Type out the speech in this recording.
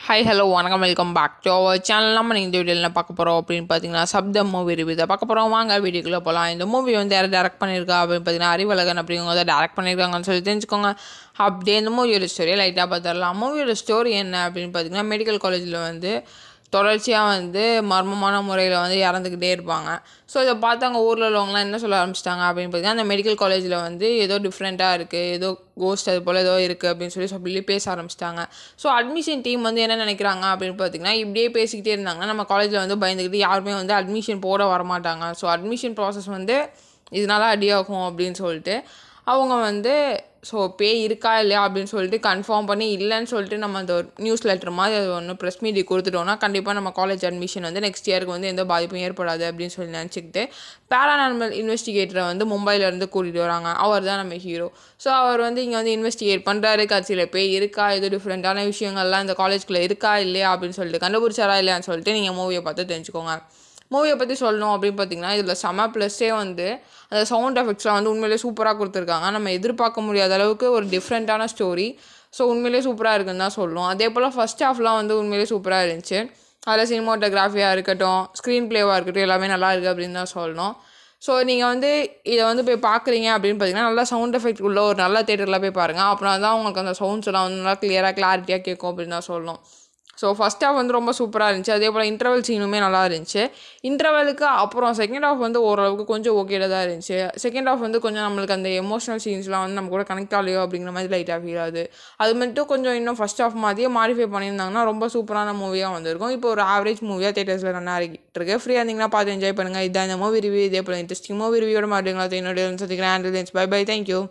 Hi hello வணக்கம் welcome back to our channel. நம்ம இந்த வீடியோவில் என்ன பார்க்க போகிறோம் அப்படின்னு பார்த்தீங்கன்னா சப்தம் மூவி ரிவ்யூ தான் பார்க்க போகிறோம். வாங்க வீடியோக்குள்ளே போகலாம். இந்த மூவி வந்து யாரும் டேரக்ட் பண்ணியிருக்கா அப்படின்னு பார்த்தீங்கன்னா அறிவழகன் அப்படிங்கிறத தான் டேரக்ட் பண்ணியிருக்காங்கன்னு சொல்லி தெரிஞ்சுக்கோங்க. அப்படியே இந்த மூவியோட ஸ்டோரியை லைட்டாக பார்த்துடலாம். மூவியோட ஸ்டோரி என்ன அப்படின்னு பார்த்தீங்கன்னா மெடிக்கல் காலேஜில் வந்து தொடர்ச்சியாக வந்து மர்மமான முறையில் வந்து இறந்துக்கிட்டே இருப்பாங்க. ஸோ இதை பார்த்து அங்கே ஊரில் உள்ளவங்களாம் என்ன சொல்ல ஆரம்பிச்சிட்டாங்க அப்படின்னு பார்த்தீங்கன்னா அந்த மெடிக்கல் காலேஜில் வந்து ஏதோ டிஃப்ரெண்ட்டாக இருக்குது, ஏதோ கோஸ்ட் அது போல் ஏதோ இருக்குது அப்படின்னு சொல்லி பேச ஆரம்பிச்சிட்டாங்க. ஸோ அட்மிஷன் டீம் வந்து என்ன நினைக்கிறாங்க அப்படின்னு பார்த்தீங்கன்னா இப்படியே பேசிக்கிட்டே இருந்தாங்கன்னா நம்ம காலேஜில் வந்து பயந்துக்கிட்டு யாருமே வந்து அட்மிஷன் போட வரமாட்டாங்க. ஸோ அட்மிஷன் ப்ராசஸ் வந்து இதனால அடியாகும் அப்படின்னு சொல்லிட்டு அவங்க வந்து ஸோ பேய் இருக்கா இல்லையா அப்படின்னு சொல்லிட்டு கன்ஃபார்ம் பண்ணி இல்லைன்னு சொல்லிட்டு நம்ம அந்த ஒரு நியூஸ் லெட்டர் மாதிரி அது ஒன்று ப்ரெஸ் மீடியா கொடுத்துட்டோம்னா கண்டிப்பாக நம்ம காலேஜ் அட்மிஷன் வந்து நெக்ஸ்ட் இயருக்கு வந்து எந்த பாதிப்பும் ஏற்படாது அப்படின்னு சொல்லி நினச்சிக்கிட்டு பேரானார்மல் இன்வெஸ்டிகேட்டரை வந்து மும்பையிலேருந்து கூட்டிகிட்டு வராங்க. அவர் தான் நம்ம ஹீரோ. ஸோ அவர் வந்து இங்கே வந்து இன்வெஸ்டிகேட் பண்ணுறாரு. கட்சியில் பேய் இருக்கா, ஏதோ டிஃப்ரெண்ட்டான விஷயங்கள்லாம் இந்த காலேஜ்குள்ளே இருக்கா இல்லையா அப்படின்னு சொல்லிட்டு கண்டுபிடிச்சாரா இல்லையான்னு சொல்லிட்டு நீங்கள் மூவியை பார்த்து தெரிஞ்சுக்கோங்க. மூவியை பற்றி சொல்லணும் அப்படின்னு பார்த்தீங்கன்னா இதில் செம ப்ளஸ்ஸே வந்து அந்த சவுண்ட் எஃபெக்ட்ஸ்லாம் வந்து உண்மையிலே சூப்பராக கொடுத்துருக்காங்க. நம்ம எதிர்பார்க்க முடியாத அளவுக்கு ஒரு டிஃப்ரெண்ட்டான ஸ்டோரி. ஸோ உண்மையிலே சூப்பராக இருக்குன்னு தான் சொல்லணும். அதே போல் ஃபஸ்ட் ஹாஃப்லாம் வந்து உண்மையிலே சூப்பராக இருந்துச்சு. அதில் சினிமாட்டோகிராஃபியாக இருக்கட்டும், ஸ்க்ரீன் ப்ளேவாக இருக்கட்டும், எல்லாமே நல்லா இருக்குது அப்படின்னு தான் சொல்லணும். ஸோ நீங்கள் வந்து இதை வந்து போய் பார்க்குறீங்க அப்படின்னு பார்த்தீங்கன்னா நல்லா சவுண்ட் எஃபெக்ட் உள்ள ஒரு நல்ல தேட்டரில் போய் பாருங்கள். அப்புறம் தான் உங்களுக்கு அந்த சவுண்ட்ஸ் எல்லாம் வந்து நல்லா கிளாரிட்டியாக கேட்கும் அப்படின்னு தான் சொல்லணும். ஸோ ஃபஸ்ட் ஹாஃப் வந்து ரொம்ப சூப்பராக இருந்துச்சு. அதே போல் இன்டர்வல் சீனுமே நல்லா இருந்துச்சு. இன்டர்வலுக்கு அப்புறம் செகண்ட் ஹாஃப் வந்து ஓரளவுக்கு கொஞ்சம் ஓகேல தான் இருந்துச்சு. செகண்ட் ஹாஃப் வந்து கொஞ்சம் நம்மளுக்கு அந்த எமோஷனல் சீன்ஸ்லாம் வந்து நம்ம கூட கனெக்ட் ஆகலையோ அப்படிங்கிற மாதிரி லைட்டாக ஃபீல் ஆகுது. அது மட்டும் கொஞ்சம் இன்னும் ஃபஸ்ட் ஹாஃப் மாதிரியே மாடிஃபை பண்ணியிருந்தாங்கன்னா ரொம்ப சூப்பரான மூவியாக வந்திருக்கும். இப்போ ஒரு ஆவரேஜ் மூவியாக தேட்டர்ஸில் ரன் ஆகிட்டு இருக்கு. ஃப்ரீயாக இருந்தீங்கன்னா பார்த்து என்ஜாய் பண்ணுங்கள். இதான் இந்த மூவி ரிவ்யூ. இதே போல் இன்ட்ரெஸ்டிங் மூவி ரிவ்யூட மாட்டீங்களா என்னுடைய சந்திக்கிறேன். Bye bye, thank you.